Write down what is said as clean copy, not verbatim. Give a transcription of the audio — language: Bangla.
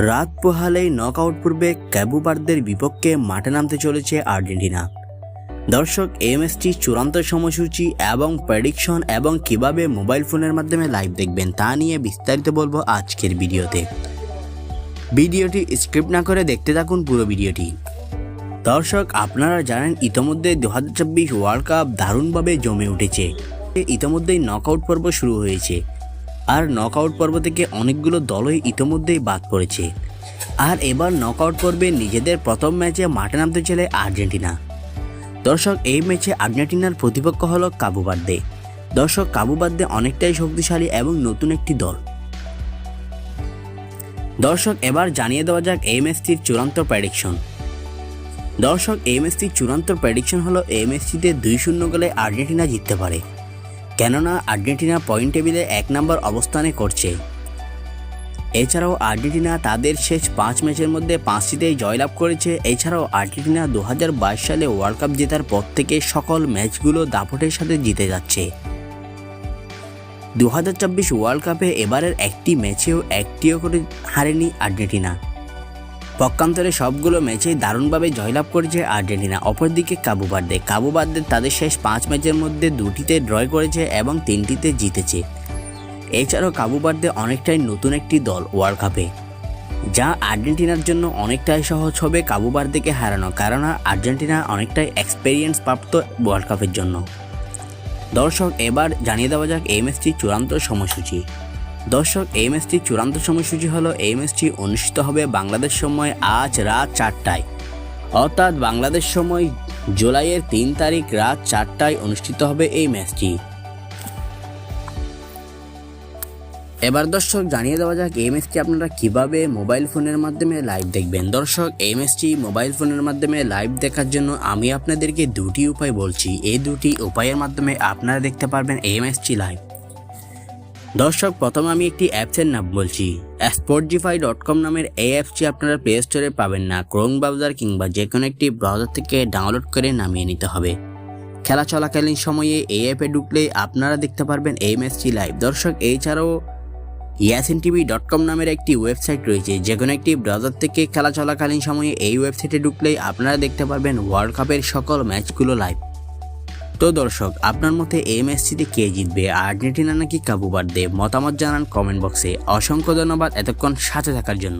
রাত পোহালেই নকআউট পর্বে ক্যাবো ভার্দের বিপক্ষে মাঠে নামতে চলেছে আর্জেন্টিনা। দর্শক, এমএসটি চূড়ান্ত সময়সূচি এবং প্রেডিকশন এবং কিভাবে মোবাইল ফোনের মাধ্যমে লাইভ দেখবেন তা নিয়ে বিস্তারিত বলবো আজকের ভিডিওতে। ভিডিওটি স্ক্রিপ্ট না করে দেখতে থাকুন পুরো ভিডিওটি। দর্শক, আপনারা জানেন ইতোমধ্যে 2024 ওয়ার্ল্ড কাপ দারুণভাবে জমে উঠেছে। ইতোমধ্যেই নকআউট পর্ব শুরু হয়েছে, আর নকআউট পর্ব থেকে অনেকগুলো দলই ইতোমধ্যেই বাদ পড়েছে। আর এবার নকআউট পর্বে নিজেদের প্রথম ম্যাচে মাঠে নামতে চলে আর্জেন্টিনা। দর্শক, এই ম্যাচে আর্জেন্টিনার প্রতিপক্ষ হলো ক্যাবো ভার্দে। দর্শক, ক্যাবো ভার্দে অনেকটাই শক্তিশালী এবং নতুন একটি দল। দর্শক, এবার জানিয়ে দেওয়া যাক এই ম্যাচটির চূড়ান্ত প্রেডিকশন। দর্শক, এই ম্যাচটির চূড়ান্ত প্রেডিকশন হলো এই ম্যাচটিতে 2-0 গোলে আর্জেন্টিনা জিততে পারে, কেননা আর্জেন্টিনা পয়েন্ট টেবিলে 1 নম্বর অবস্থানে করছে। এছাড়াও আর্জেন্টিনা তাদের শেষ 5 ম্যাচের মধ্যে 5টিতেই জয়লাভ করেছে। এছাড়াও আর্জেন্টিনা 2022 সালে ওয়ার্ল্ড কাপ জেতার পর থেকে সকল ম্যাচগুলো দাপটের সাথে জিতে যাচ্ছে। 2024 ওয়ার্ল্ড কাপে এবারের একটি ম্যাচেও একটিও করে হারেনি আর্জেন্টিনা। পক্ষান্তরে সবগুলো ম্যাচেই দারুণভাবে জয়লাভ করেছে আর্জেন্টিনা। অপরদিকে ক্যাবো ভার্দে তাদের শেষ 5 ম্যাচের মধ্যে 2টিতে ড্রয় করেছে এবং 3টিতে জিতেছে। এছাড়াও ক্যাবো ভার্দে অনেকটাই নতুন একটি দল ওয়ার্ল্ড কাপে, যা আর্জেন্টিনার জন্য অনেকটাই সহজ হবে ক্যাবো ভার্দেকে হারানো, কারণ আর্জেন্টিনা অনেকটাই এক্সপেরিয়েন্স প্রাপ্ত ওয়ার্ল্ড কাপের জন্য। দর্শক, এবার জানিয়ে দেওয়া যাক এই ম্যাচটির চূড়ান্ত সময়সূচি। দর্শক, এই ম্যাচটির চূড়ান্ত সময়সূচি হলো এই ম্যাচটি অনুষ্ঠিত হবে বাংলাদেশ সময় আজ রাত 4টায়, অর্থাৎ বাংলাদেশ সময় জুলাইয়ের 3 তারিখ রাত 4টায় অনুষ্ঠিত হবে এই ম্যাচটি। এবার দর্শক, জানিয়ে দেওয়া যাক এই ম্যাচটি আপনারা কিভাবে মোবাইল ফোনের মাধ্যমে লাইভ দেখবেন। দর্শক, এই ম্যাচটি মোবাইল ফোনের মাধ্যমে লাইভ দেখার জন্য আমি আপনাদেরকে 2টি উপায় বলছি। এই 2টি উপায়ের মাধ্যমে আপনারা দেখতে পারবেন এই ম্যাচটি লাইভ। দর্শক, প্রথমে আমি একটি অ্যাপসের নাম বলছি। sportify.com নামের এই অ্যাপসটি আপনারা প্লে স্টোরে পাবেন না, ক্রোম ব্রাউজার কিংবা যে কোনো একটি ব্রাউজার থেকে ডাউনলোড করে নামিয়ে নিতে হবে। খেলা চলাকালীন সময়ে এই অ্যাপে ঢুকলে আপনারা দেখতে পারবেন এই ম্যাচটি লাইভ। দর্শক, এছাড়াও YasinTV.com নামের একটি ওয়েবসাইট রয়েছে, যে কোনো একটি ব্রাউজার থেকে খেলা চলাকালীন সময়ে এই ওয়েবসাইটে ঢুকলেই আপনারা দেখতে পারবেন ওয়ার্ল্ড কাপের সকল ম্যাচগুলো লাইভ। তো দর্শক, আপনার মতে এই ম্যাচটিতে কে জিতবে, আর্জেন্টিনা নাকি ক্যাবো ভার্দে? মতামত জানান কমেন্ট বক্সে। অসংখ্য ধন্যবাদ এতক্ষণ সাথে থাকার জন্য।